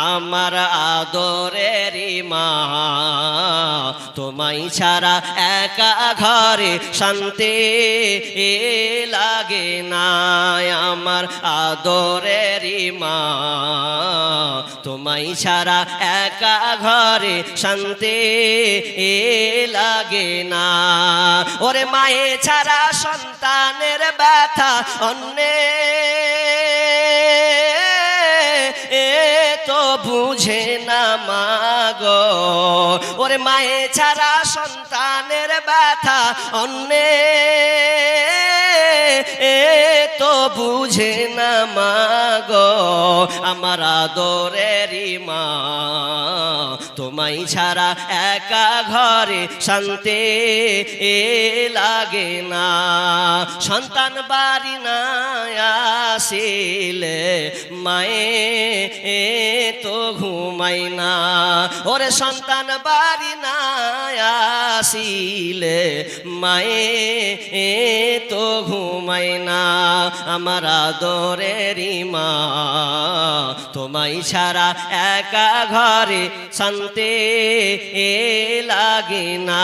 আমার আদরেরই মা তোমায় ছাড়া একা ঘরে শান্তি লাগে না আমার আদরেরই মা তোমায় ছাড়া একা ঘরে শান্তি লাগে না ওরে মায়ে ছাড়া সন্তানের ব্যথা অন্যে তো বুঝে না মাগো ওরে মায়ে ছাড়া সন্তানের ব্যথা অন্যে তো বুঝে না মাগো আমার আদরেরই মা তোমায় ছাড়া একা ঘরে শান্তি লাগে না সন্তান বাড়ি না আসিলে মায়ে তো ঘুমাই না ওরে সন্তান বাড়ি না আসিলে মায়ে তো ঘুমাই না আমার আদরেরই মা তোমায় ছাড়া একা ঘরে শান্তি লাগে না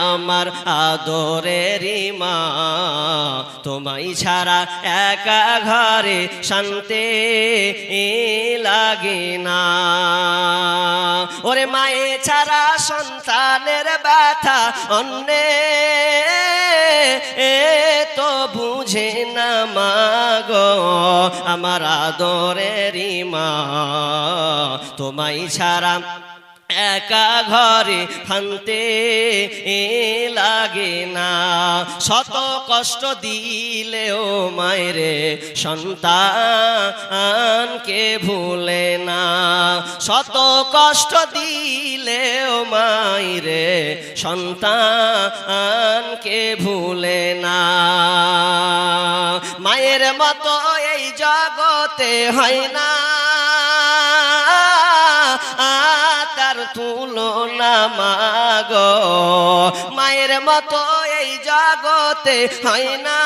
আমার আদরেরই মা তোমায় ছাড়া একা ঘরে শান্তি লাগে না ওরে মায়ে ছাড়া সন্তানের ব্যথা অন্যে তো বুঝে না মাগো আমার আদরেরই মা তোমায় ছাড়া একা ঘরে শান্তি লাগে না শত কষ্ট দিলেও মায়েরে সন্তানকে ভুলে না শত কষ্ট দিলেও মায়েরে সন্তানকে ভুলে না মায়ের মতো এই জগতে হয় না তার তুলনা মাগো মায়ের মতো এই জগতে হয় না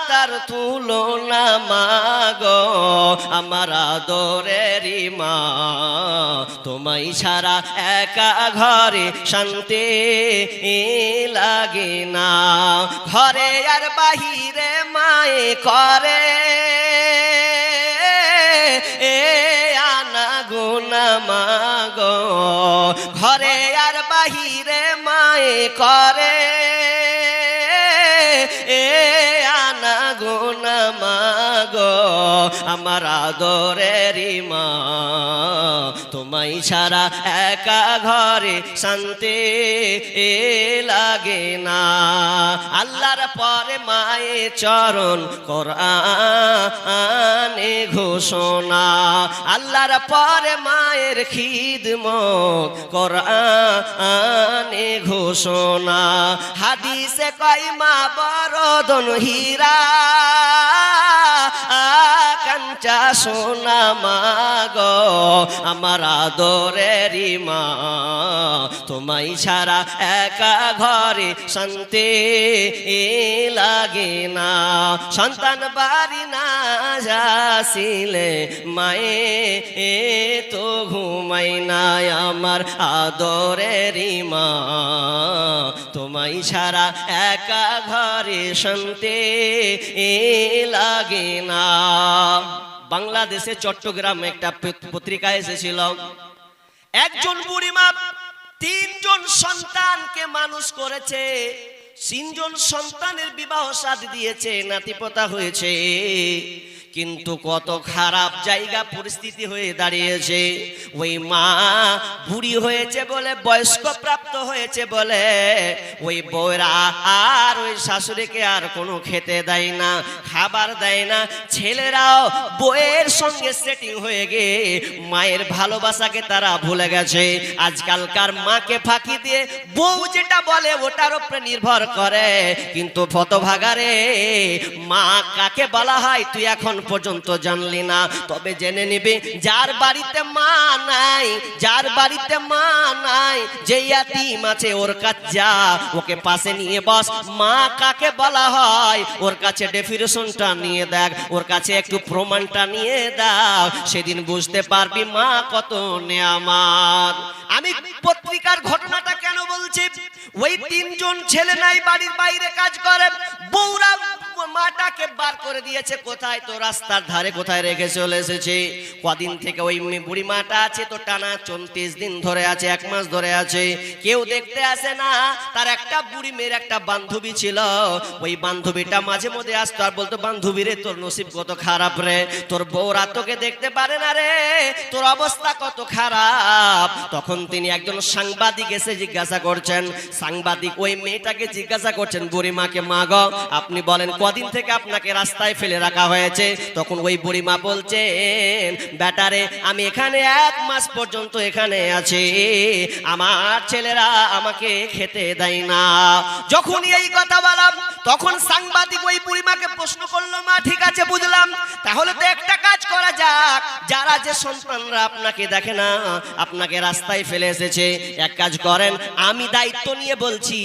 তার তুলনা মাগো আমার আদরেরই মা তোমায় ছাড়া একা ঘরে শান্তি লাগে না ঘরে আর বাহিরে মায়ে করে গুনা মাগো ঘরে আর বাহিরে মায়ে করে আনা গুনা মাগো আমার আদরেরই মা তোমায় ছাড়া একা ঘরে শান্তি লাগে না আল্লাহর পরে মায়ে চরণ কোরআনে ঘোষণা আল্লাহর পরে মায়ের খিদমত কোরআনে ঘোষণা হাদিসে কয় মা বরদন হীরা কাঞ্চা সোনা মাগো আমার আদরেরই মা তোমায় ছাড়া একা ঘরে শান্তি লাগে না সন্তান বাড়ি না যাসিলে মায়ে তো ঘুমাই না আমার আদরেরই মা তোমায় ছাড়া একা ঘরে শান্তি লাগে না বাংলাদেশে চট্টগ্রাম একটা পত্রিকায় এসেছিল একজন বুড়িমা তিনজন সন্তানকে মানুষ করেছে তিনজন সন্তানের বিবাহ শাদী দিয়েছে নাতিপোতা হয়েছে কিন্তু কত খারাপ জায়গা পরিস্থিতি হয়ে দাঁড়িয়েছে ওই মা বুড়ি হয়েছে বলে বয়স্ক প্রাপ্ত হয়েছে বলে ওই বউরা আর ওই শাশুড়িকে আর কোনো খেতে দেয় না খাবার দেয় না ছেলেরাও বউয়ের সঙ্গে সেটিং হয়ে গিয়ে মায়ের ভালোবাসাকে তারা ভুলে গেছে আজকালকার মাকে ফাঁকি দিয়ে বউ যেটা বলে ওটার উপরে নির্ভর করে কিন্তু হতভাগারে মা কাকে বলা হয় তুই এখন পর্যন্ত জানলি না তবে জেনে নিবি যার বাড়িতে মা নাই যার বাড়িতে মা নাই যে ইয়াতিম আছে ওর কাছে যা ওকে পাশে নিয়ে বস মা কাকে বলা হয় ওর কাছে ডেফিনেশনটা নিয়ে দেখ ওর কাছে একটু প্রমাণটা নিয়ে দাও, সেদিন বুঝতে পারবি মা কত নেয়ামত। আমি পত্রিকার ঘটনাটা কেন বলছি, ওই তিনজন ছেলে নাই বাড়ির বাইরে কাজ করে, বউরা মাটাকে বার করে দিয়েছে, কোথায় তো রাস্তার ধারে কোথায় রেখে চলে এসেছে। কদিন থেকে ওই বুড়ি মাটা আছে তো টানা 34 দিন ধরে আছে, 1 মাস ধরে আছে, কেউ দেখতে আসে না। তার একটা বুড়ি মেয়ের একটা বান্ধবী ছিল, ওই বান্ধবীটা মাঝে মধ্যে আসতো আর বলতো, বান্ধবী রে তোর নসিব কত খারাপ রে, তোর বউরা তোকে দেখতে পারে না রে, তোর অবস্থা কত খারাপ। তখন তিনি একজন সাংবাদিক এসে জিজ্ঞাসা করছেন, সাংবাদিক ওই মেয়েটাকে জিজ্ঞাসা করছেন, বুড়ি মাকে, মা গো আপনি বলেন কদিন থেকে আপনাকে রাস্তায় ফেলে রাখা হয়েছে? তখন ওই বুড়ি মা বলছেন, বেটারে আমি এখানে 1 মাস পর্যন্ত এখানে আছি, আমার ছেলেরা আমাকে খেতে দেয় না। যখন এই কথা বললাম তখন সাংবাদিক ওই বুড়ি মাকে প্রশ্ন করলো, মা ঠিক আছে বুঝলাম, তাহলে তো একটা কাজ করা যাক, যারা যে সন্তানরা আপনাকে দেখে না, আপনাকে রাস্তায় ফেলে এসেছে, এক কাজ করেন, আমি দায়িত্ব নিয়ে বলছি,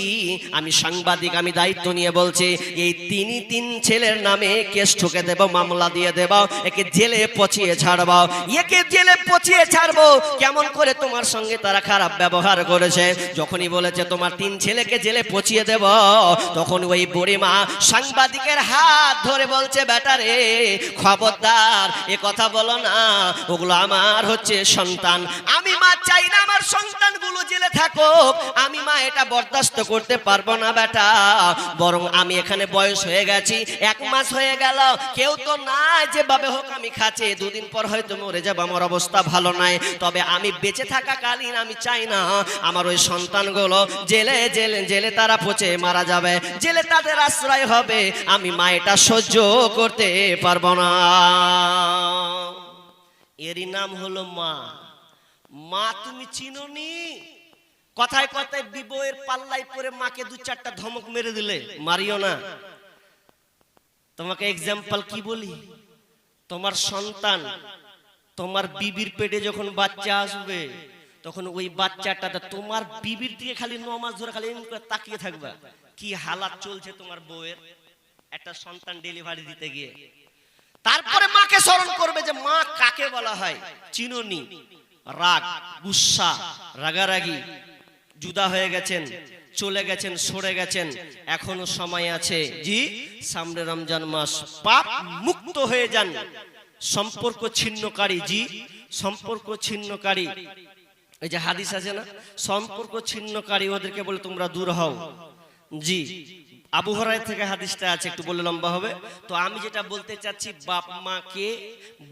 আমি সাংবাদিক, আমি দায়িত্ব নিয়ে বলছি, এই 3 ছেলের নামে কেস ঠুকে দেব, মামলা দিয়ে দেব, একে জেলে পচিয়ে ছাড়ব, একে জেলে পচিয়ে ছাড়বো। কেমন করে তোমার সঙ্গে তারা খারাপ ব্যবহার করেছে। যখনই বলেছে তোমার 3 ছেলেকে জেলে পচিয়ে দেব, তখন ওই বুড়ি মা সাংবাদিকের হাত ধরে বলছে, বেটারে খবরদার এ কথা বলো না, ওগুলো আমার হচ্ছে সন্তান, আমি মা চাই না আমার সন্তানগুলো জেলে থাকুক, আমি মা এটা বরদাস্ত করতে পারবো না বেটা, বরং আমি এখানে বয়স হয়ে গেছি, 1 মাস হয়ে গেল, কেউ তো না, যেভাবে হোক আমি খাচ্ছি, 2 দিন পর হয়তো মরে যাব, আমার অবস্থা ভালো নাই, তবে আমি বেঁচে থাকাকালীন আমি চাই না আমার ওই সন্তানগুলো জেলে জেলে জেলে তারা পচে মারা যাবে, জেলে তাদের আশ্রয় হবে, আমি মা এটা সহ্য করতে পারবো না। এরই নাম হলো মা। মা তুমি চিনোনি? কথায় কথায় বিবয়ের পাল্লাই পরে মাকে 2-4টা ধমক মেরে দিলে, মারিও না। তোমাকে এক্সাম্পল কি বলি, তোমার সন্তান তোমার বিবির পেটে যখন বাচ্চা আসবে, তখন ওই বাচ্চাটা তোমার বিবির দিকে খালি 9 মাস ধরে খালি এমনি করে তাকিয়ে থাকবা, কি হালাত চলছে তোমার বউয়ের একটা সন্তান ডেলিভারি দিতে গিয়ে। তারপরে মাকে স্মরণ করবে যে মা কাকে বলা হয়, চিনোনি? রাগ, গুসা, রাগারাগি, জুদা হয়ে গেছেন, চলে গেছেন, সরে গেছেন, এখনো সময় আছে, জি সামনে রমজান মাস, পাপ মুক্ত হয়ে যান। সম্পর্ক ছিন্নকারী, জি সম্পর্ক ছিন্নকারী, এই যে হাদিস আছে না, সম্পর্ক ছিন্নকারী ওদেরকে বলে তোমরা দূর হও, জি আবু হুরায়রা থেকে হাদিসটা আছে, একটু বলে লম্বা হবে। তো আমি যেটা বলতে চাচ্ছি, বাপ মাকে,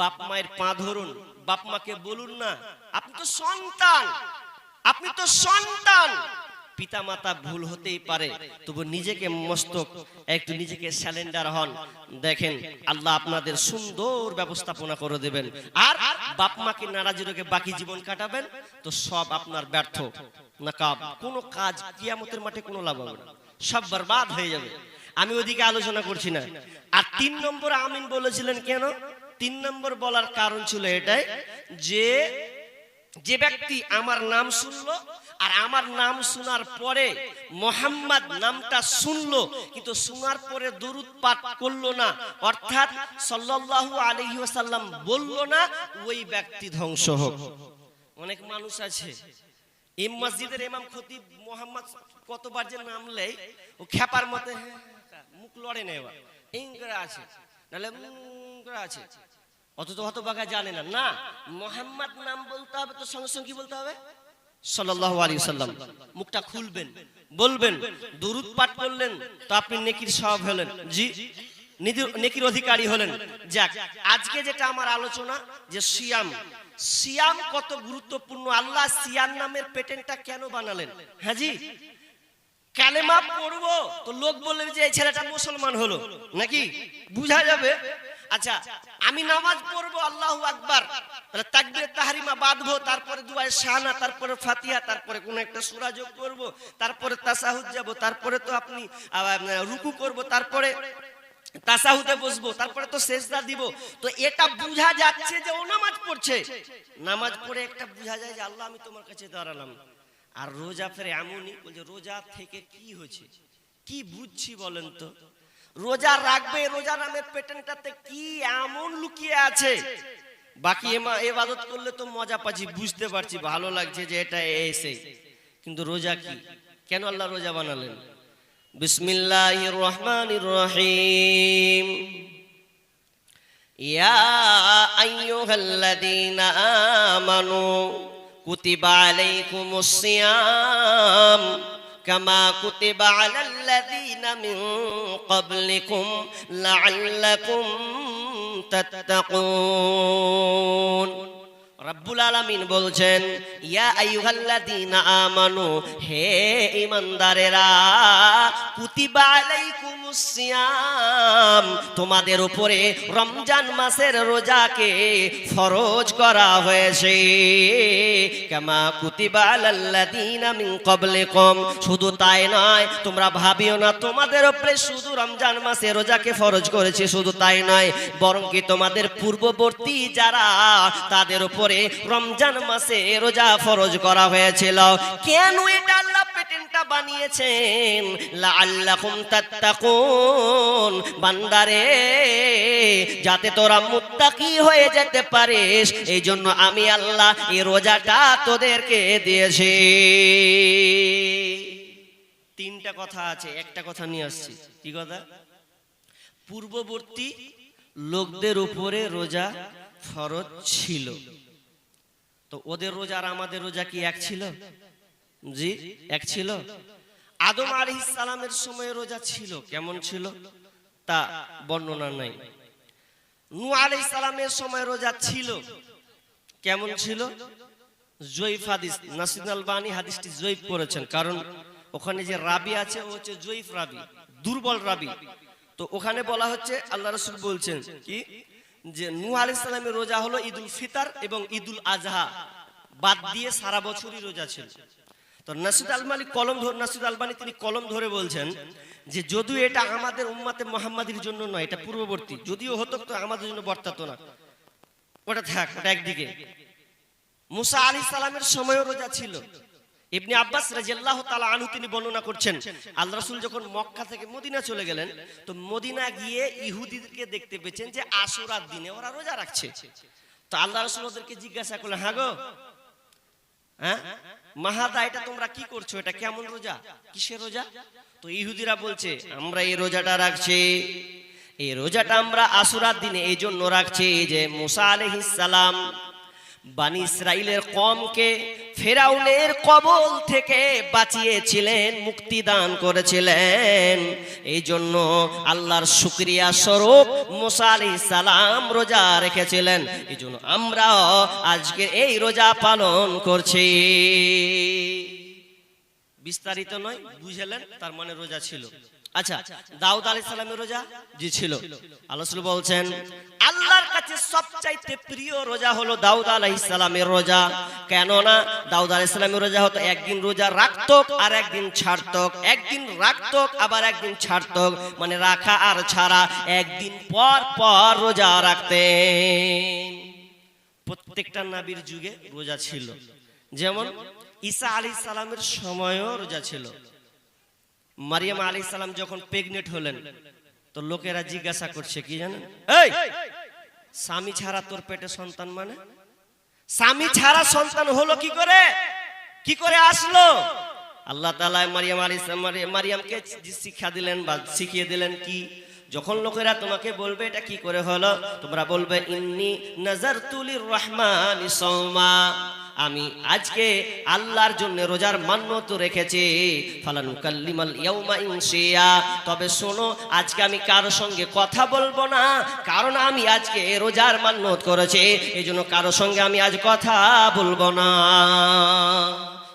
বাপ মায়ের পা ধরুন, বাপ মাকে বলুন না আপনি তো সন্তান, আপনি তো সন্তান, পিতা মাতা ভুল হতেই পারে, তবু নিজেকে মস্তক একটু নিজেকে স্যালেন্ডার হন, দেখেন আল্লাহ আপনাদের সুন্দর ব্যবস্থাপনা করে দেবেন। আর বাপ মাকে নারাজি রেখে বাকি জীবন কাটাবেন তো সব আপনার ব্যর্থ, নাকাব, কোনো কাজ কিয়ামতের মাঠে কোনো লাভ হবে না, সব বরবাদ হয়ে যাবে। আমি ওদিকে আলোচনা করছি না। আর 3 নম্বর আমিন বলেছিলেন কেন? 3 নম্বর বলার কারণ ছিল এটাই যে, যে ব্যক্তি আমার নাম শুনলো আর আমার নাম শোনার পরে মোহাম্মদ নামটা শুনলো কিন্তু শোনার পরে দরুদ পাঠ করলো না, অর্থাৎ সাল্লাল্লাহু আলাইহি ওয়াসাল্লাম বললো না, ওই ব্যক্তি ধ্বংস হোক। অনেক মানুষ আছে, এই মসজিদের ইমাম খতিব মোহাম্মদ কতবার যে নামলেই ও খেপার মতে মুখ লড়ে নেওয়া ইংরা আছে, নাহলে আছে, অত হতভাগা জানে না। না, মোহাম্মদ নাম বলতে হবে তো সঙ্গে সঙ্গে কি বলতে হবে? সাল্লাল্লাহু আলাইহি ওয়াসাল্লাম। মুখটা খুলবেন, বলবেন, দরুদ পাঠ করলেন তো আপনি নেকির সওয়াব হলেন, জি নেকির অধিকারী হলেন। যাক, আজকে যেটা আমার আলোচনা যে সিয়াম, সিয়াম কত গুরুত্বপূর্ণ, আল্লাহ সিয়াম নামের প্যাটার্নটা কেন বানালেন? হ্যাঁ জি, কালেমা পড়বো তো লোক বলবে যে এই ছেলেটা মুসলমান হলো নাকি, বুঝা যাবে। আচ্ছা, আমি নামাজ পড়বো আল্লাহু আকবার, তাহলে তাকবীরে তাহরিমা বাঁধবো, তারপরে দুআয়ে শানা, তারপরে ফাতিহা, তারপরে কোন একটা সূরা যোগ করব, তারপরে তাশাহুদ যাব, তারপরে তো আপনি রুকু করব, তারপরে তাশাহুদে বসবো, তারপরে তো সিজদা দিব। তো এটা বুঝা যাচ্ছে যে ও নামাজ পড়ছে। নামাজ পড়ে একটা বুঝা যায় যে আল্লাহ আমি তোমার কাছে দাঁড়ালাম। আর রোজা ফের এমনই বলছে, রোজা থেকে কি হয়েছে, কি বুঝছি বলেন তো? রোজা রাখবে, রোজা নামের প্যাটার্নটাতে কি এমন লুকিয়ে আছে। বাকি ইবাদত করলে তো মজা পাচ্ছি, বুঝতে পারছি, ভালো লাগছে যে এটা এসে, কিন্তু রোজা কি, কেন আল্লাহ রোজা বানালেন? বিসমিল্লাহির রহমানির রহিম। ইয়া আইয়ুহাল্লাযীনা আমানু কুতিবা আলাইকুমুস সিয়াম কামা কুতিবা আলাল্লাযীনা মিন ক্বাবলিকুম লাআল্লাকুম তাত্তাকুন। রব্বুল আলামিন বলছেন, ইয়া আইয়ুহাল্লাযীনা আমানু, হে ঈমানদারেরা, কুতিবা আলাইকুমুস সিয়াম, তোমাদের উপরে রমজান মাসের রোজাকে ফরজ করা হয়েছে। কামা কুতিবা আলাল্লাযীনা মিন ক্বাবলিকুম, শুধু তাই নয়, তোমরা ভাবিও না তোমাদের উপরে শুধু রমজান মাসে রোজাকে ফরজ করেছে, শুধু তাই নয়, বরং কি তোমাদের পূর্ববর্তী যারা তাদের উপরে রমজান মাসে রোজা ফরজ করা হয়েছিল। কেন এটা আল্লাহ প্যাটার্নটা বানিয়েছেন? লাআল্লাকুম তাত্তাকুন, বান্দারে যাতে তোরা মুত্তাকি হয়ে যেতে পারিস, এই জন্য আমি আল্লাহ এই রোজাটা তোদেরকে দিয়েছি। তিনটা কথা আছে, একটা কথা নিয়ে আসছি। কি কথা? পূর্ববর্তী লোকদের উপরে রোজা ফরজ ছিল, তো ওদের রোজা আর আমাদের রোজা কি এক ছিল? জি, এক ছিল। আদম আলাইহিস সালামের সময় রোজা ছিল, কেমন ছিল তা বর্ণনা নাই। নূহ আলাইহিস সালামের সময় রোজা ছিল, কেমন ছিল? জয়ীফ হাদিস, নাসির আলবানী হাদিসটি জয়ীফ করেছেন, কারণ ওখানে যে রাবি আছে ও হচ্ছে জয়ীফ রাবি, দুর্বল রাবি। তো ওখানে বলা হচ্ছে, আল্লাহ রাসূল বলছেন কি, যে নূহ আলাইহিস সালামের রোজা হলো ঈদুল ফিতর এবং ঈদুল আজহা বাদ দিয়ে সারা বছরই রোজা ছিল। তো নাসির আলবানী তিনি কলম ধরে বলছেন যে যদিও এটা আমাদের উম্মতে মুহাম্মাদির জন্য নয়, এটা পূর্ববর্তী, যদিও হতো তো আমাদের জন্য বর্তাতো না, ওটা থাক, ওটা একদিকে। মুসা আলাইহিস সালামের সময়ও রোজা ছিল। ইবনে আব্বাস রাদিয়াল্লাহু তাআলা আনহু তিনি বর্ণনা করছেন, আল্লাহ রাসূল যখন মক্কা থেকে মদিনা চলে গেলেন, তো মদিনা গিয়ে ইহুদিদেরকে দেখতে পেয়েছেন যে আশুরার দিনে ওরা রোজা রাখছে। তো আল্লাহ রাসূল ওদেরকে জিজ্ঞাসা করলেন, হ্যাঁ গো, হ্যাঁ মাহাদা, এটা তোমরা কি করছো, এটা কেমন রোজা, কিসের রোজা? তো ইহুদিরা বলছে, আমরা এই রোজাটা রাখছি, এই রোজাটা আমরা আশুরার দিনে এই জন্য রাখছি যে মুসা আলাইহিস সালাম বানি ইসরাইলের কওমকে ফেরাউনের কবল থেকে বাঁচিয়েছিলেন, মুক্তি দান করেছিলেন, এই জন্য আল্লাহর শুকরিয়া স্বরূপ মুসা আলাইহিস সালাম রোজা রেখেছিলেন, এই জন্য আমরাও আজকে এই রোজা পালন করছি। বিস্তারিত নয়, বুঝলেন? তার মানে রোজা ছিল। আচ্ছা, দাউদ আলাইহিস সালামের রোজা জি ছিল। আল্লাহ রাসূল বলছেন, আল্লাহর কাছে সবচাইতে প্রিয় রোজা হলো দাউদ আলাইহিস সালামের রোজা। কেননা দাউদ আলাইহিস সালামের রোজা হতো একদিন রোজা রাখতো আর একদিন ছাড়তো, একদিন রাখতো আবার একদিন ছাড়তো, মানে রাখা আর ছাড়া, একদিন পর পর রোজা রাখতেন। প্রত্যেকটা নবীর যুগে রোজা ছিল। যেমন ঈসা আলাইহিস সালামের সময়ও রোজা ছিল। মারিয়াম আলাইহিস সালাম যখন প্রেগনেন্ট হলেন, তো লোকেরা জিজ্ঞাসা করছে কি জানেন, এই স্বামী ছাড়া তোর পেটে সন্তান, মানে স্বামী ছাড়া সন্তান হলো কি করে, কি করে আসলো? আল্লাহ তাআলা মারিয়ামকে শিক্ষা দিলেন বা শিখিয়ে দিলেন কি, যখন লোকেরা তোমাকে বলবে এটা কি করে হলো, তোমরা বলবে ইন্নী নাযারতু লির-রাহমানি সাওমা, আমি আজকে আল্লাহর জন্য রোজার মান্যত রেখেছি, ফালানুকাল্লিমাল ইয়াউমা ইনসিয়া, তবে শোনো আজকে আমি কারোর সঙ্গে কথা বলবো না, কারণ আমি আজকে রোজার মান্যত করেছি, এই জন্য কারোর সঙ্গে আমি আজ কথা বলবো না।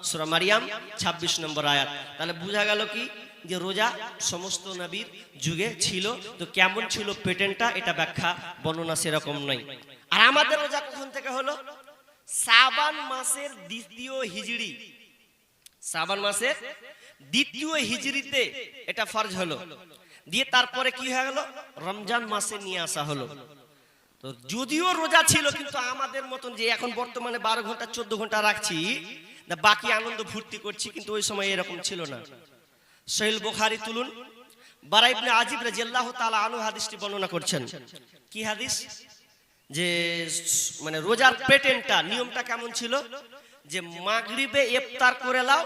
সূরা মারিয়াম 26 নম্বর আয়াত। তাহলে বোঝা গেল কি, যে রোজা সমস্ত নবীর যুগে ছিল। তো কেমন ছিল প্যাটার্নটা, এটা ব্যাখ্যা বর্ণনা সেরকম নাই। আর আমাদের রোজা কখন থেকে হলো? শাবান মাসের দ্বিতীয় হিজরি, শাবান মাসের দ্বিতীয় হিজরিতে এটা ফরজ হলো, দিয়ে তারপরে কি হয়ে গেল, রমজান মাসে নিয়ে আসা হলো। তো যদিও রোজা ছিল, কিন্তু আমাদের মতন যে এখন বর্তমানে 12 ঘন্টা 14 ঘন্টা রাখছি, বাকি আনন্দ ফুর্তি করছি, কিন্তু ওই সময় এরকম ছিল না। সহিহ বুখারী তুলুন বারা ইবনে আজিব রাদিয়াল্লাহু তাআলা আনহু হাদিসটি বর্ণনা করছেন। কি হাদিস? যে মানে রোজার প্যাটার্নটা, নিয়মটা কেমন ছিল, যে মাগরিবে ইফতার করে লাও,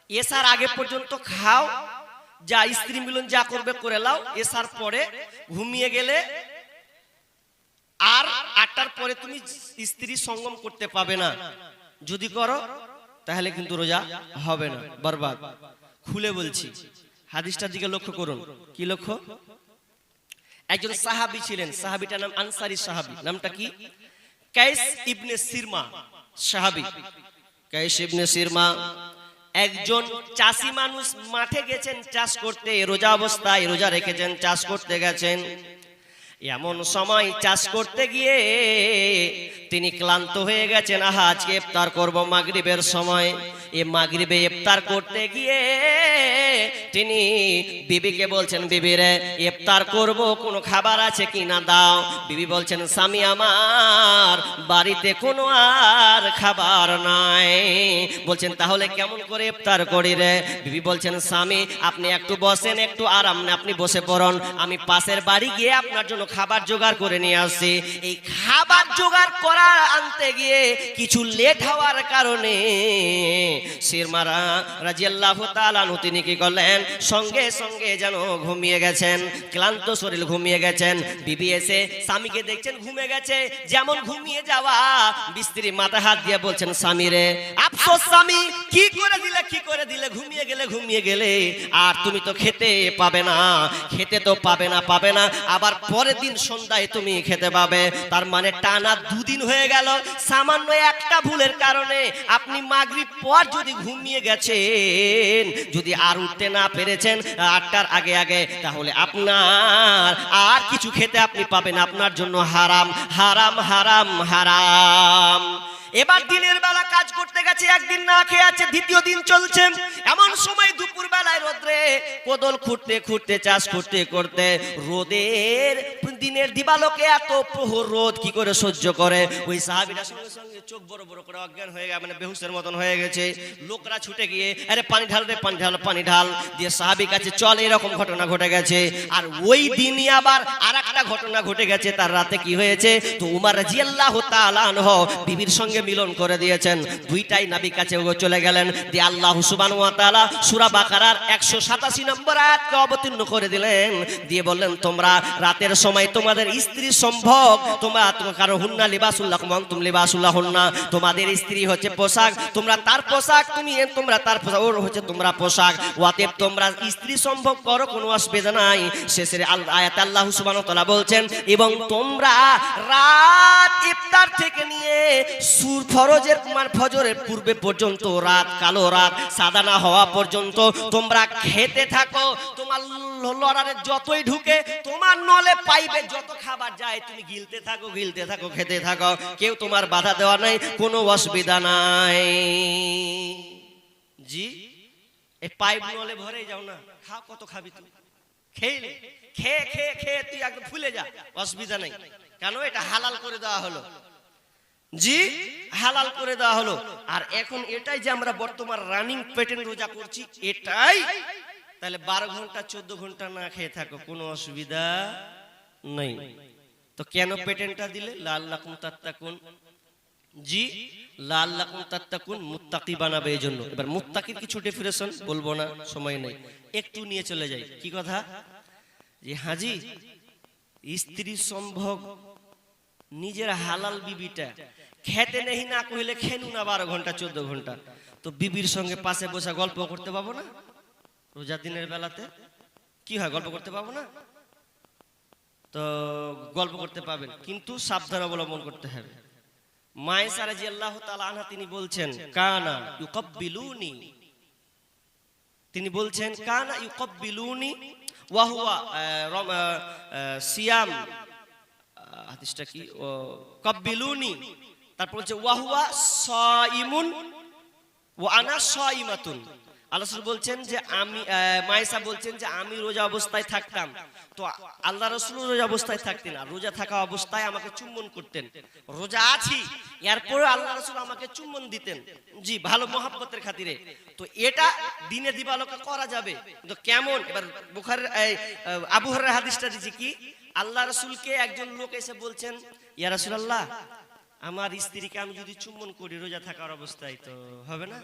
এশার আগে পর্যন্ত খাও, যা স্ত্রী মিলন যা করবে করে লাও, এশার পরে ঘুমিয়ে গেলে আর 8টার পরে তুমি স্ত্রী সঙ্গম করতে পাবে না। যদি করো তাহলে কিন্তু রোজা হবে না, বরবাদ। খুলে বলছি, হাদিসটার দিকে লক্ষ্য করুন। কি লক্ষ্য? একজন সাহাবী ছিলেন, সাহাবীটার নাম আনসারী সাহাবী। নামটা কি? কাইস ইবনে সিরমা সাহাবী। কাইস ইবনে সিরমা একজন চাষি মানুষ, মাঠে গেছেন চাষ করতে, রোজা অবস্থায় রোজা রেখেছেন, চাষ করতে গেছেন। এমন সময় চাষ করতে গিয়ে তিনি ক্লান্ত হয়ে গেছেন। আজকে ইফতার করব মাগরিবের সময়। এই মাগরিবে ইফতার করতে গিয়ে তিনি বিবিকে বলছেন, বিবি রে ইফতার করব, কোনো খাবার আছে কিনা দাও। বিবি বলছেন, স্বামী আমার বাড়িতে কোনো আর খাবার নাই। বলছেন, তাহলে কেমন করে ইফতার করি রে? বিবি বলছেন, স্বামী আপনি একটু বসেন, একটু আরাম নেন, আপনি বসে পড়ুন, আমি পাশের বাড়ি গিয়ে আপনার জন্য খাবার জোগাড় করে নিয়ে আসছি। এই খাবার জোগাড় করা আনতে গিয়ে কিছু লেট হওয়ার কারণে সিরমা রাদিয়াল্লাহু তাআলা আনহু তিনি কি করলেন, সঙ্গে সঙ্গে যেন ঘুমিয়ে গেছেন, ক্লান্ত শরীর ঘুমিয়ে গেছেন। বিবি এসে স্বামীকে দেখছেন ঘুমিয়ে গেছে, যেমন ঘুমিয়ে যাওয়া স্ত্রী মাথা হাত দিয়ে বলছেন, স্বামী রে আফসোস স্বামী, কি করে দিলে, ঘুমিয়ে গেলে আর তুমি তো খেতে পাবে না, খেতে তো পাবে না, আবার পরের দিন সন্ধ্যায় তুমি খেতে পাবে। তার মানে টানা 2 দিন হয়ে গেল। সামান্য একটা ভুলের কারণে আপনি মাগরিব পর যদি ঘুমিয়ে গেছেন, যদি আর উঠতে না পেরেছেন 8টার আগে, তাহলে আপনার আর কিছু খেতে আপনি পাবেন, আপনার জন্য হারাম হারাম হারাম হারাম। এবার দিনের বেলা কাজ করতে গেছে, একদিন না খেয়ে আছে, দ্বিতীয় দিন চলছে। এমন সময় দুপুর বেলায় রোদ্রে কোদল খুঁড়তে চাষ করতে রোদের দিনের দিবালোকে এত প্রহর রোদ কি করে সহ্য করে? ওই সাহাবীরা সঙ্গে সঙ্গে চোখ বড় বড় করে অজ্ঞান হয়ে গেছে, মানে বেহুশের মতন হয়ে গেছে। লোকরা ছুটে গিয়ে, আরে পানি ঢাল রে, পানি ঢাল দিয়ে সাহাবী কাছে চল, এরকম ঘটনা ঘটে গেছে। আর ওই দিনই আবার আরেকটা ঘটনা ঘটে গেছে। তার রাতে কি হয়েছে? তো উমর রাদিয়াল্লাহু তাআলা আনহু বিবির সঙ্গে মিলন করে দিয়েছেন। দুইটাই নবী কাছে চলে গেলেন, দিয়ে আল্লাহ সুবহানাহু ওয়া তাআলা সূরা বাকারার 187 নম্বর আয়াতকে অবতীর্ণ করে দিলেন, দিয়ে বললেন, তোমরা রাতের সময় তোমাদের স্ত্রী সম্ভব, তোমরা কারো হুন্না লিবাসুল লাকুম ওয়া আনতুম লিবাসুল লাহুন্না, তোমাদের স্ত্রী হচ্ছে পোশাক, তোমরা তার পোশাক, তোমরা তার পোশাক, ওর হচ্ছে তোমরা পোশাক। অতএব তোমরা স্ত্রী সম্ভব করো, কোনো অসুবিধা নাই। শেষের আয়াতে আল্লাহ সুবহানাহু ওয়া তাআলা বলছেন, এবং তোমরা রাত ইফতার থেকে নিয়ে ফজরের পূর্বে পর্যন্ত, রাত কালো রাত সাদা না হওয়া পর্যন্ত তোমরা খেতে থাকো। তোমার লড়ারে যতই ঢুকে, তোমার নলে পাইবে যত খাবার যায়, তুমি গিলতে থাকো, খেতে থাকো, কেউ তোমার বাধা দেওয়া নাই, কোনো অসুবিধা নাই। জি, এই পাইপ নলে ভরে যাও না, খা, কত খাবি তুই, খেয়ে তুই একদম ফুলে যা, অসুবিধা নেই। কেন? এটা হালাল করে দেওয়া হলো। জি, হালাল করে দেওয়া হলো। আর এখন এটাই যে আমরা বর্তমান রানিং পেটেন রোজা করছি, এটাই। তাহলে 12 ঘন্টা 14 ঘন্টা না খেয়ে থাকো, কোনো অসুবিধা নেই। তো কেন পেটেনটা দিলে? লাআল্লাকুম তাত্তাকুন। জি, লাআল্লাকুম তাত্তাকুন, মুত্তাকি বানাবে এই জন্য। এবার মুত্তাকির কিছু ডেফিনেশন বলবো না, সময় নেই, একটু নিয়ে চলে যাই। কি কথা? যে হাজি স্ত্রী সম্ভব নিজের হালাল বিবিটা খেতে নেই না কইলে খেনু না 12 ঘন্টা 14 ঘন্টা, তো বিবির সঙ্গে পাশে বসে গল্প করতে পাবো না? রোজা দিনের বেলাতে কি হয়, গল্প করতে পাবো না? তো গল্প করতে পাবেন, কিন্তু সাবধান অবলম্বন করতে হবে। মায়েশা রাদিয়াল্লাহু তাআলা আনহা তিনি বলছেন, কানা ইউকাব্বিলুনি, তিনি বলছেন কানা ইউকাব্বিলুনি ওয়া হুয়া সিয়াম, হাদিসটা কি, কাব্বিলুনি, তারপর হচ্ছে ওয়া হুয়া সাইমুন ওয়া আনা সাইমাতুন। আল্লাহ রাসূল বলছেন যে আমি, মায়েশা বলছেন যে আমি রোজা অবস্থায় থাকতাম, তো আল্লাহ রাসূল রোজা অবস্থায় থাকতেন না, রোজা থাকা অবস্থায় আমাকে চুম্বন করতেন। রোজা আছি এরপরে আল্লাহ রাসূল আমাকে চুম্বন দিতেন, জি, ভালো মহব্বতের খাতিরে। তো এটা দিনে দিবালোকে করা যাবে, কিন্তু কেমন? এবার বুখারীর আবু হুরায়রা হাদিসটা দিছি কি, আল্লাহ রাসূলকে একজন লোক এসে বলছেন, ইয়া রাসূলুল্লাহ, আমার স্ত্রীকে আমি যদি চুম্বন করি রোজা থাকার অবস্থায় তো হবে না?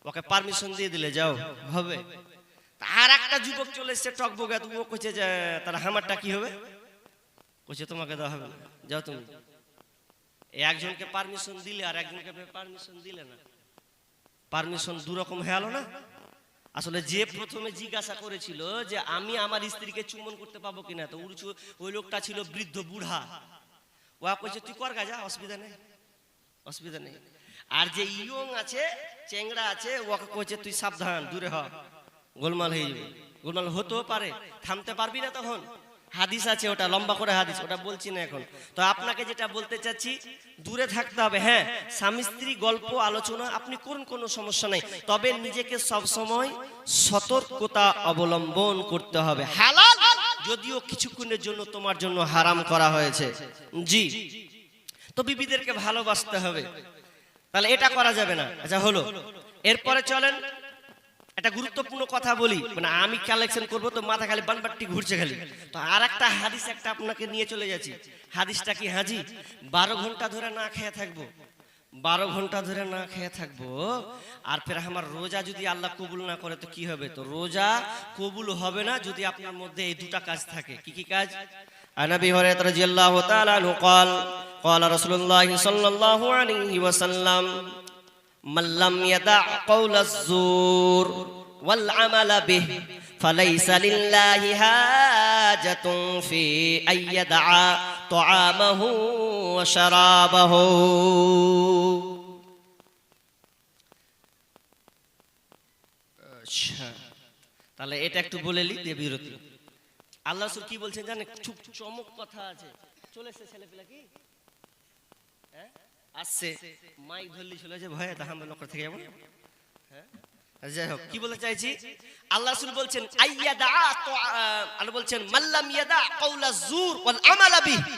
ওকে পারমিশন দিয়ে দিলে যাও হবে। আর একটা যুবক চলে এসেছে টকবগা, ও কইছে যে তার হামারটা কি হবে? কইছে তোমাকে দেওয়া হবে না, যাও তুমি। একজনকে পারমিশন দিলে আর একজনকে পারমিশন দিলে না, পারমিশন দু রকম হয়ে গেল না? আসলে যে প্রথমে জিজ্ঞাসা করেছিল যে আমি আমার স্ত্রীকে চুম্বন করতে পাবো কিনা, তো ওই লোকটা ছিল বৃদ্ধ বুড়া, ও কইছে তুই কর গা, যা, অসুবিধা নেই, অসুবিধা নেই। আর যে ইয়ং আছে, চেংড়া আছে, ওকে কইছে তুই সাবধান, দূরে হ, গোলমাল হয়ে যাবে। গোলমাল হতেও পারে, থামতে পারবি না তখন। হাদিস আছে, ওটা লম্বা করে হাদিস, ওটা বলছি না এখন। তো আপনাকে যেটা বলতে চাচ্ছি, দূরে থাকতে হবে। হ্যাঁ, স্বামী স্ত্রী গল্প আলোচনা আপনি করুন, কোনো সমস্যা নেই, তবে নিজেকে সব সময় সতর্কতা অবলম্বন করতে হবে। হালাল যদিও কিছুক্ষণের জন্য তোমার জন্য হারাম করা হয়েছে, জি, তো বিবিদেরকে ভালোবাসতে হবে, তাহলে এটা করা যাবে না। আচ্ছা হলো, এরপরে চলেন একটা গুরুত্বপূর্ণ কথা বলি, মানে আমি কালেকশন করব তো মাথা খালি বানবাট্টি ঘুরছে খালি। তো আর একটা হাদিস একটা আপনাকে নিয়ে চলে যাচ্ছি। হাদিসটা কি, হাজি 12 ঘন্টা ধরে না খেয়ে থাকবো, 12 ঘন্টা ধরে না খেয়ে থাকবো, আর ফের আমার রোজা যদি আল্লাহ কবুল না করে তো কি হবে? তো রোজা কবুল হবে না যদি আপনার মধ্যে এই দুটা কাজ থাকে। কি কি কাজ? عن ابي هريره رضي الله تعالى عنه قال قال رسول الله صلى الله عليه وسلم من لم يدع قول الزور والعمل به فليس لله حاجة في أن يدع طعامه وشرابه। তাহলে এটা একটু বলে লি দিয়ে বিরতি। আল্লাহ রাসূল কি বলছেন জানেন? খুব চমক কথা আছে। চলে এসেছে ছেলেপিলা, কি হ্যাঁ আসছে, মাইক ধরলি চলে যে ভয়ে দাহাম নকর থেকে যাবো। হ্যাঁ, যাই হোক, কি বলতে চাইছি, আল্লাহ রাসূল বলছেন আইয়াদা, আল্লাহ বলছেন মাল্লাম ইয়াদা কাউলাজ জুর ওয়াল আমালা বিহি,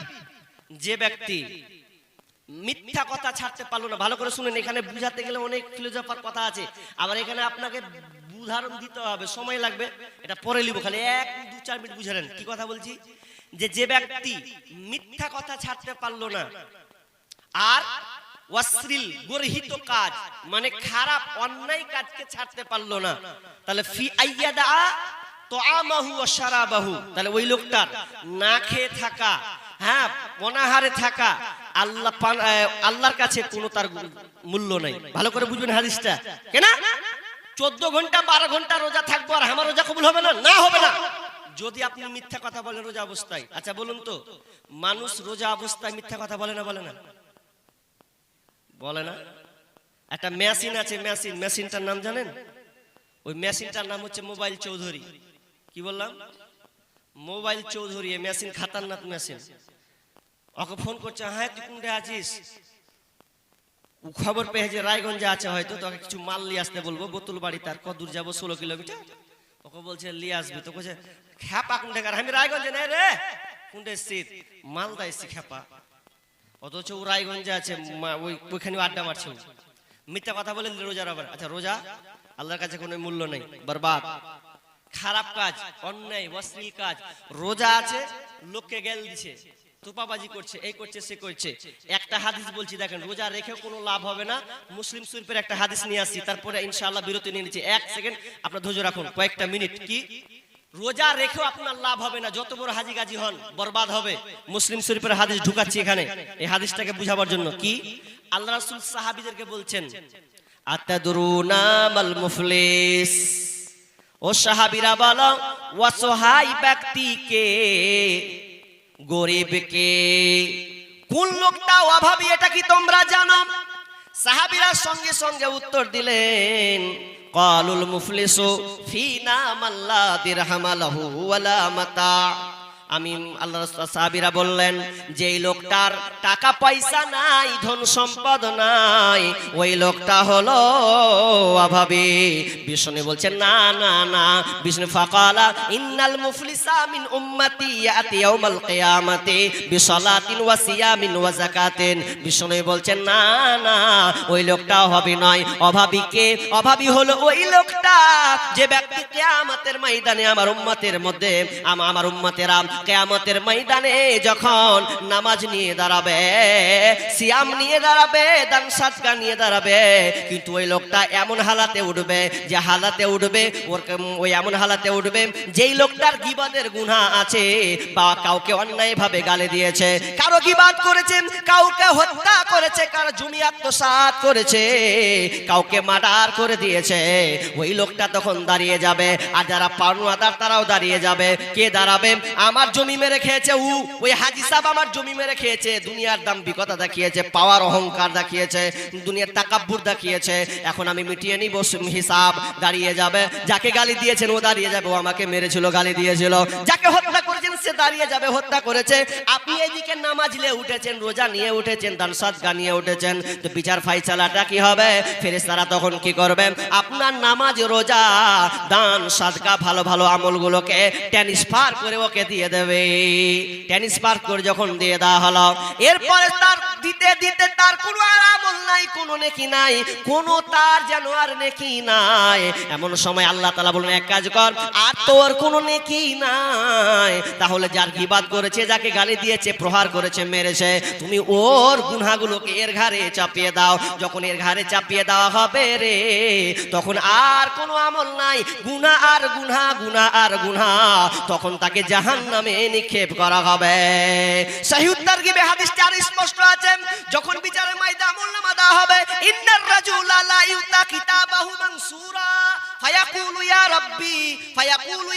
যে ব্যক্তি মিথ্যা কথা ছাড়তে পারলো না। ভালো করে শুনেন, এখানে বুঝাতে গেলে অনেক ফিলোসফার কথা আছে, আবার এখানে আপনাকে উদাহরণ দিতে হবে, সময় লাগবে, এটা পরে লিখব, খালি 1-2-4 মিনিট বুঝে নেন কি কথা বলছি। যে ব্যক্তি মিথ্যা কথা ছাড়তে পারলো না, আর ওয়াসরিল গর্হিত কাজ মানে খারাপ অন্যায় কাজকে ছাড়তে পারলো না, তাহলে ফি আইয়াদা তাআমাহু ওয়া শারাবাহু, তাহলে ওই লোকটার না খেয়ে থাকা, হ্যাঁ অনাহারে থাকা, আল্লাহর কাছে কোনো তার মূল্য নাই। ভালো করে বুঝবেন হাদিসটা। কেন 14 ঘন্টা 12 ঘন্টা রোজা থাকবো আর আমার রোজা কবুল হবে না? না হবে না, যদি আপনি মিথ্যা কথা বলেন রোজা অবস্থায়। আচ্ছা বলুন তো, মানুষ রোজা অবস্থায় মিথ্যা কথা বলে না? বলে না? বলে না? একটা মেশিন আছে, মেশিনটার নাম জানেন? ওই মেশিনটার নাম হচ্ছে মোবাইল চৌধুরী। কি বললাম? মোবাইল চৌধুরী। মেশিন খাতারনাক মেশিন। ওকে ফোন করছে, হ্যাঁ তুই কোনটা আছিস? ও খবর পেয়ে যে রায়গঞ্জে আছে, হয়তো তোকে কিছু মাল নিয়ে আসতে বলবো, বোতল বাড়ি, তার কত দূর যাবো? 16 কিলোমিটার। ওকে বলছে নিয়ে আসবি, তো বলছে খ্যাপা কোনটা? আমি রায়গঞ্জে নেই রে। কোনটা এসছিস? মালদা এসছি খ্যাপা। অথচ ও রায়গঞ্জে আছে, ওইখানে আড্ডা মারছে। মিথ্যা কথা বলে রোজার আবার। আচ্ছা রোজা আল্লাহর কাছে কোনো মূল্য নেই, বরবাদ। খারাপ কাজ, অন্যায় অশ্লীল কাজ, রোজা আছে লোককে গেল দিছে, তোপাবাজি করছে, এই করছে সে করছে। একটা হাদিস বলছি দেখেন, রোজা রেখে কোনো লাভ হবে না। মুসলিম শরীফের একটা হাদিস নিয়ে আসছি, তারপরে ইনশাআল্লাহ বিরতি নিয়ে নিচ্ছি। 1 সেকেন্ড আপনার ধৈর্য রাখুন, কয়েকটা মিনিট। কি রোজা রেখেও আপনার লাভ হবে না, যত বড় হাজি গাজি হন বরবাদ হবে। মুসলিম শরীফের হাদিস ঢুকাচ্ছি এখানে, এই হাদিসটাকে বুঝাবার জন্য। কি আল্লাহ রাসূল সাহাবীদেরকে বলছেন, আতাদরুনা মাল মুফলিস, ও সাহাবীরা বলো অসহায় ব্যক্তিকে, গরিবকে, কোন লোকটা অভাবী এটা কি তোমরা জানো? সাহাবীরা সঙ্গে সঙ্গে উত্তর দিলেন, ক্বালুল মুফলিসু ফিনা মান লা দিরহাম লাহু ওয়ালা মাতা, আমি আল্লাহ রাসূল সাহাবীরা বললেন যে এই লোকটার টাকা পয়সা নাই, ধন সম্পদ নাই, ওই লোকটা হলো অভাবী। বিষ্ণু বলছেন না না না, বিষ্ণু ফাকালা ইন্নাল মুফলিসা মিন উম্মতি ইয়াতি ইয়াউমাল কিয়ামাতি বিসালাতিন ওয়া সিয়ামিন ওয়া যাকাতিন। বিষ্ণু বলছেন না না, ওই লোকটা অভাবী নয়। অভাবী হলো ওই লোকটা যে ব্যক্তি কিয়ামতের ময়দানে আমার উম্মতের মধ্যে আমার উম্মতেরা কিয়ামতের ময়দানে যখন নামাজ নিয়ে দাঁড়াবে, সিয়াম নিয়ে দাঁড়াবে, দান সাদকা নিয়ে দাঁড়াবে, কিন্তু ওই লোকটা এমন হালাতে উঠবে যে হালাতে উঠবে ওই এমন হালাতে উঠবে যেই লোকটার গীবাতের গুনাহ আছে বা কাউকে অন্যায়ভাবে গালি দিয়েছে, কারো গীবাত করেছে, কাউকে হত্যা করেছে, কারো জমি আত্মসাৎ করেছে, কাউকে মার্ডার করে দিয়েছে, ওই লোকটা তখন দাঁড়িয়ে যাবে। আর যারা পাওনাদার তারাও দাঁড়িয়ে যাবে। কে দাঁড়াবে? আমার জমি মেরে খেয়েছে ওই হাজী সাহেব আমার জমি মেরে খেয়েছে, দুনিয়ার দাম্ভিকতা দেখিয়েছে, পাওয়ার অহংকার দেখিয়েছে, দুনিয়ার তাকাব্বুর দেখিয়েছে, এখন আমি মিটিয়ে নিব হিসাব। দাঁড়িয়ে যাবে। যাকে গালি দিয়েছেন ও দাঁড়িয়ে যাবে, ও আমাকে মেরেছিল, গালি দিয়েছিল। যাকে হত্যা করেছেন সে দাঁড়িয়ে যাবে, হত্যা করেছে। আপনি এইদিকে নামাজ নিয়ে উঠেছেন, রোজা নিয়ে উঠেছেন, দান সাদকা নিয়ে উঠেছেন, তো বিচার ফাইসালাটা কি হবে? ফেরেশতারা তখন কি করবে? আপনার নামাজ, রোজা, দান সাদকা, ভালো ভালো আমলগুলোকে ট্রান্সফার করে ওকে দিয়ে দেবে। ট্রান্সফার করে যখন দিয়ে দেওয়া হলো, এরপরে তার দিতে দিতে তার কোনো আর আমল নাই, কোনো নেকি নাই, কোনো তার যেন আর নেকি নাই। এমন সময় আল্লাহ তাআলা বলেন এক কাজ কর, আর তোর কোনো নেকি নাই, তাহলে যার গীবাত করেছে, যাকে গালি দিয়েছে, প্রহার করেছে, মেরেছে, তুমি ওর গুনাহগুলোকে এর ঘাড়ে চাপিয়ে দাও। যখন এর ঘাড়ে চাপিয়ে দেওয়া হবে রে, তখন আর কোনো আমল নাই, গুনাহ আর গুনাহ, গুনাহ আর গুনাহ, তখন তাকে জাহান্নামে নিক্ষেপ করা হবে। সহিহ তারগিবে হাদিসটি আর স্পষ্ট আছে, যখন বিচারের ময়দানে আমলনামা দেওয়া হবে, ইন্নার রাজুলা লা ইউতা কিতাবাহু মানসুরা ফায়াকুলু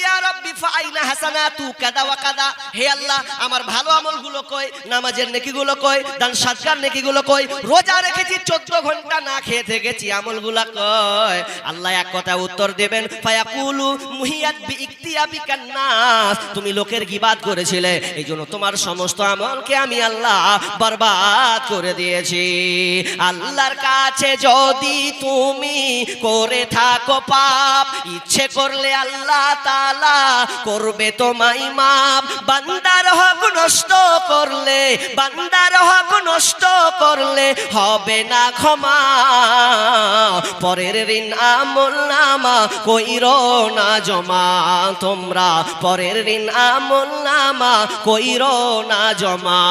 ইয়া রাব্বি ফাআইনা হাসানাতু কাদা ওয়া কাদা। হে আল্লাহ, আমার ভালো আমলগুলো কই, নামাজের নেকিগুলো কই, দান সাদকার নেকিগুলো কই, রোজা রেখেছি 14 ঘন্টা না খেয়ে থেকেছি, আমলগুলো কই? আল্লাহ এক কথা উত্তর দেবেন, ফায়াকুলু মুহিয়াত বিইকতিয়াবিকান নাস, তুমি লোকের গীবাত করেছিলে, এইজন্য তোমার সমস্ত আমলকে আমি আল্লাহ বরবাদ করে দিয়েছি। আল্লাহর কাছে যদি তুমি করে থাকো পাপ, ইচ্ছে করলে আল্লাহ তাআলা করবে তোমায় মাপ। বান্দার হক নষ্ট করলে, বান্দার হক নষ্ট করলে হবে না ক্ষমা। পরের ঋণ আমলনামা কইরো না জমা, তোমরা পরের ঋণ আমলনামা কইরো না জমা।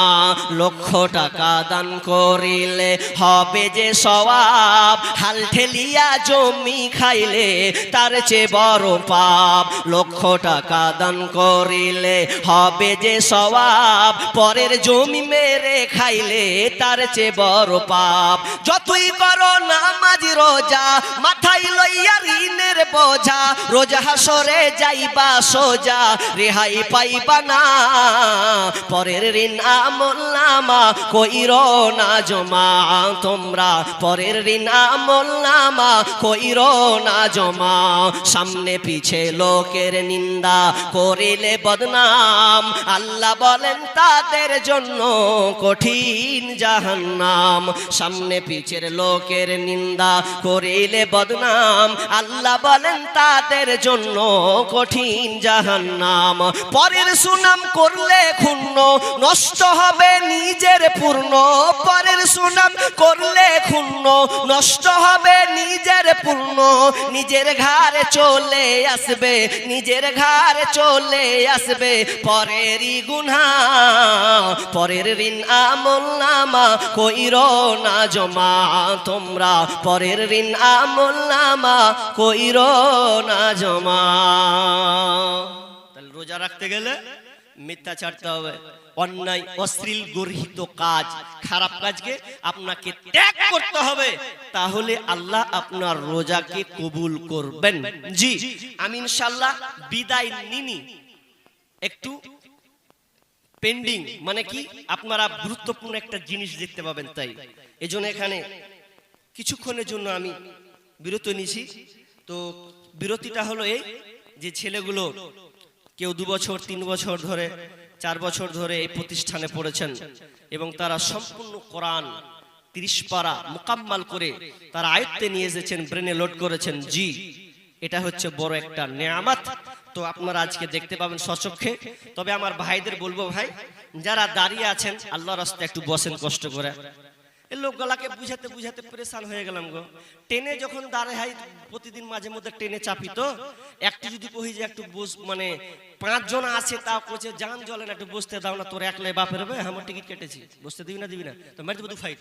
লক্ষ টাকা দান করিলে হবে যে সওয়াব, হাল ঠেলিয়া জমি খাইলে তার চেয়ে বড় পাপ। লক্ষ টাকা দান করিলে হবে যে সওয়াব, পরের জমি মেরে খাইলে তার চেয়ে বড় পাপ। যতই করো নামাজ রোজা, মাথায় লইয়া ঋণের বোঝা, রোজ হাসরে যাইবা সোজা, রেহাই পাইবা না। পরের ঋণ আমলনামা কইরো না জমা, তোমরা পরের ঋণ আমলনামা কইরো না জমা। সামনে পিছে লোকের নিন্দা করিলে বদনাম, আল্লাহ বলেন তাদের জন্য কঠিন জাহান্নাম। সামনে পিছের লোকের নিন্দা করিলে বদনাম, আল্লাহ বলেন তাদের জন্য কঠিন জাহান্নাম। পরের সুনাম করলে ক্ষুণ্ণ, নষ্ট হবে নিজের পূর্ণ। পরের সুনাম করলে ক্ষুণ্ণ, নষ্ট হবে নিজের পূর্ণ। নিজের ঘাড়ে চলে আসবে, নিজের ঘাড়ে চলে আসবে পরেরই গুনাহ। পরের ঋণ আমলনামা কইরো না জমা, তোমরা পরের ঋণ আমলনামা কইরো না জমা। তাহলে রোজা রাখতে গেলে মিথ্যা ছাড়তে হবে, অন্যায় অশ্লীল গর্হিত কাজ, খারাপ কাজকে আপনাকে ত্যাগ করতে হবে, তাহলে আল্লাহ আপনার রোজাকে কবুল করবেন। জি, আমি ইনশাআল্লাহ বিদায় নিনি, একটু পেন্ডিং, মানে কি আপনারা গুরুত্বপূর্ণ একটা জিনিস দেখতে পাবেন, তাই এজন্য এখানে কিছুক্ষণের জন্য আমি বিরতি নিছি। তো বিরতিটা হলো এই যে ছেলেগুলো কেউ 2 বছর 3 বছর ধরে 4 বছর ধরে এই প্রতিষ্ঠানে পড়েছেন এবং তারা সম্পূর্ণ কোরআন 30 পারা মুকাম্মাল করে তারা আয়ত্তে নিয়ে এসেছেন, ব্রেনে লোড করেছেন। জি, এটা হচ্ছে বড় একটা নেয়ামত। তো আপনারা আজকে দেখতে পাবেন সচক্ষে। তবে আমার ভাইদের বলবো, ভাই যারা দাঁড়িয়ে আছেন আল্লাহর রাস্তায় একটু বসেন কষ্ট করে। এই লোকগুলাকে বুঝাতে বুঝাতে পরেশান হয়ে গেলাম গো। ট্রেনে যখন দাঁড়ায় হাই প্রতিদিন মাঝে মধ্যে ট্রেনে চাপি, তো একটু যদি কহি যে একটু বস, মানে 5 জন আছে তাও কোচে জান জ্বলে না, একটু বসতে দাও না, তোর একলাই বাপের হবে, আমার টিকিট কেটেছি, বসতে দিবি না তো মেরে দেবো ফাইট।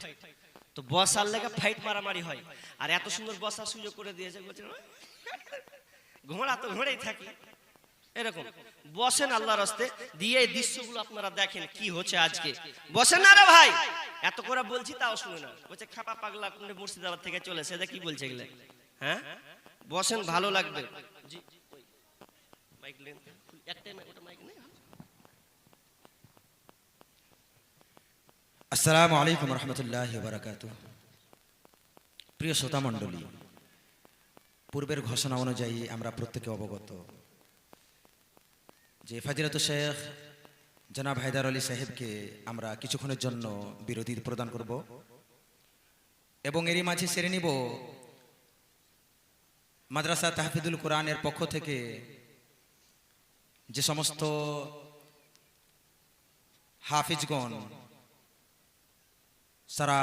তো বসার লেগে ফাইট মারামারি হয়। আর এত সুন্দর বসার সুযোগ করে দিয়েছে, বলছে ঘোড়া তো ঘোড়াই থাকি এরকম। বসেন আল্লাহর রাস্তে দিয়ে এই দৃশ্যগুলো আপনারা দেখেন কি হচ্ছে আজকে। বসেন না রে ভাই, এত করে বলছি তাও শুনে না, বলছে খাপা পাগলা কোন মুর্শিদাবাদ থেকে চলে এসে কি বলছে এগুলো। হ্যাঁ বসেন, ভালো লাগবে। জি মাইক লেন, একটা ওটা মাইক নেই। আসসালামু আলাইকুম রহমতুল্লাহি ওয়া বারাকাতুহু। প্রিয় শ্রোতা মণ্ডলী, পূর্বের ঘোষণা অনুযায়ী আমরা প্রত্যেকে অবগত যে ফাজিলাতুল শেখ জনাব হায়দার আলী সাহেবকে আমরা কিছুক্ষণের জন্য বিরতি প্রদান করব এবং এরই মাঝে সেরে নিব মাদ্রাসা তাহফিজুল কোরআনের পক্ষ থেকে যে সমস্ত হাফিজগণ সারা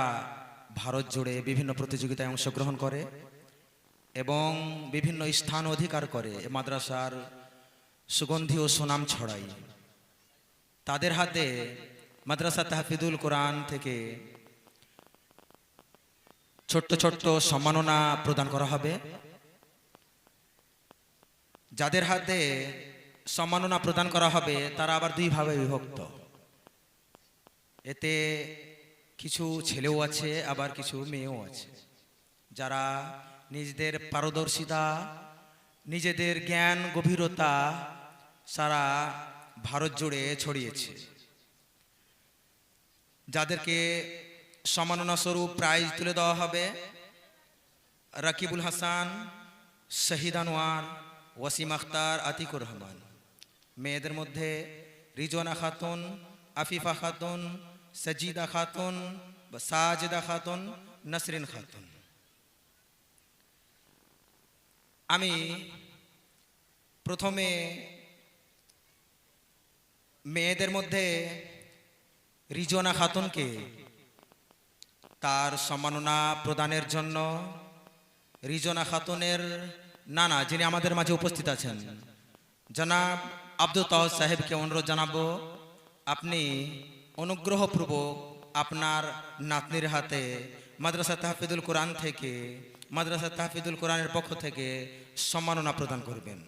ভারত জুড়ে বিভিন্ন প্রতিযোগিতায় অংশগ্রহণ করে এবং বিভিন্ন স্থান অধিকার করে মাদ্রাসার সুগন্ধি ও সুনাম ছড়ায়, তাদের হাতে মাদ্রাসা তাহফিজুল কোরআন থেকে ছোট্ট ছোট্ট সম্মাননা প্রদান করা হবে। যাদের হাতে সম্মাননা প্রদান করা হবে তারা আবার 2 ভাবে বিভক্ত। এতে কিছু ছেলেও আছে, আবার কিছু মেয়েও আছে, যারা নিজেদের পারদর্শিতা, নিজেদের জ্ঞান গভীরতা সারা ভারত জুড়ে ছড়িয়েছে। যাদেরকে সম্মাননা স্বরূপ প্রাইজ তুলে দেওয়া হবে রাকিবুল হাসান, শহীদ আনোয়ার, ওয়াসিম আখতার, আতিকুর রহমান। মেয়েদের মধ্যে রিজওয়ানা খাতুন, আফিফা খাতুন, সজিদা খাতুন, সাজেদা খাতুন, নসরিন খাতুন। আমি প্রথমে মেয়েদের মধ্যে রিজওয়ানা খাতুনকে তার সম্মাননা প্রদানের জন্য রিজওয়ানা খাতুনের নানা, যিনি আমাদের মাঝে উপস্থিত আছেন, জনাব আব্দুল তাওয়াজ সাহেবকে অনুরোধ জানাবো আপনি অনুগ্রহপূর্বক আপনার নাতনির হাতে মাদ্রাসা তাহফিজুল কোরআন থেকে, মাদ্রাসা তাহফিজুল কোরআনের পক্ষ থেকে সম্মাননা প্রদান করবেন।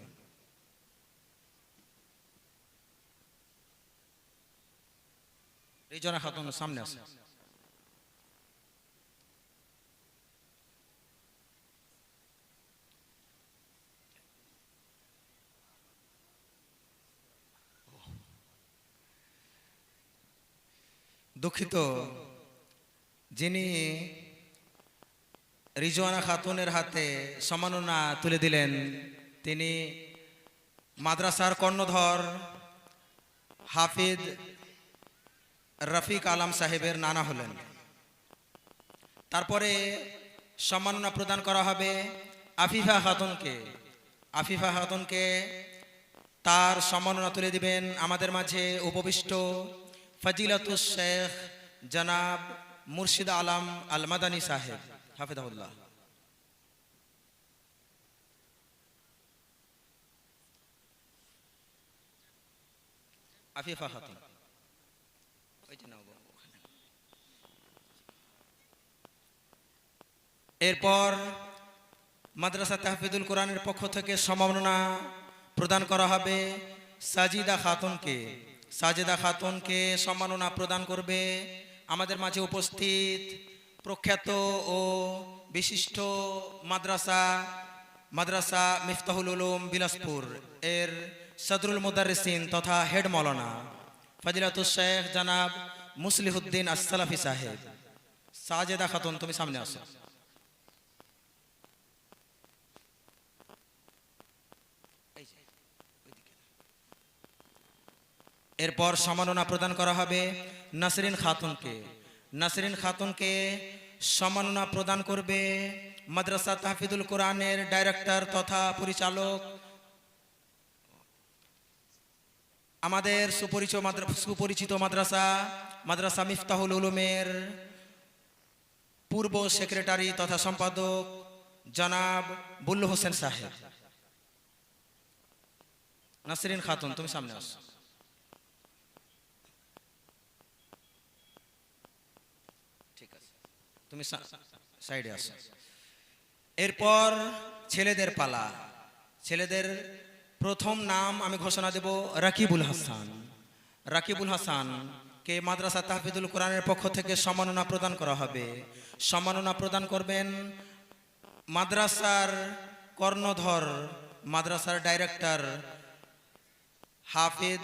রিজওয়ানা খাতুন সামনে আসেন। দুঃখিত, যিনি রিজওয়ানা খাতুনের হাতে সম্মাননা তুলে দিলেন তিনি মাদ্রাসার কর্ণধর হাফিজ রফিক আলম সাহেবের নানা হলেন। তারপরে সম্মাননা প্রদান করা হবে আফিফা খাতুনকে। আফিফা খাতুনকে তার সম্মাননা তুলে দিবেন আমাদের মাঝে উপবিষ্ট ফজিলাতুল শেখ জনাব মুর্শিদ আলম আল মাদানী সাহেব হাফিজাহুল্লাহ। আফিফা খাতুন, এরপর মাদ্রাসা তাহফিজুল কোরআনের পক্ষ থেকে সম্মাননা প্রদান করা হবে সাজিদা খাতুনকে। সাজেদা খাতুনকে সম্মাননা প্রদান করবে আমাদের মাঝে উপস্থিত প্রখ্যাত ও বিশিষ্ট মাদ্রাসা মিফতাহুল উলুম বিলাসপুর এর সদরুল মুদাররিসিন তথা হেড মৌলানা ফজিলাতুল শেখ জনাব মুসলিহুদ্দিন আসসালাফি সাহেব। সাজেদা খাতুন তুমি সামনে আসো। এরপর সম্মাননা প্রদান করা হবে নাসরিন খাতুনকে। নাসরিন খাতুনকে সম্মাননা প্রদান করবে মাদ্রাসা তাহফিজুল কোরআনের ডাইরেক্টর তথা পরিচালক, আমাদের সুপরিচিত মাদ্রাসা মিফতাহুল উলুমের পূর্ব সেক্রেটারি তথা সম্পাদক জনাব বুল্লু হোসেন সাহেব। নাসরিন খাতুন, তুমি সামনে আসো। ঠিক আছে, তুমি সাইডে আসো। এরপর ছেলেদের পালা। ছেলেদের প্রথম নাম আমি ঘোষণা দেব রাকিবুল হাসান। রাকিবুল হাসান কে মাদ্রাসা তাহফিজুল কোরআনের পক্ষ থেকে সম্মাননা প্রদান করা হবে। সম্মাননা প্রদান করবেন মাদ্রাসার কর্ণধর, মাদ্রাসার ডাইরেক্টর হাফিজ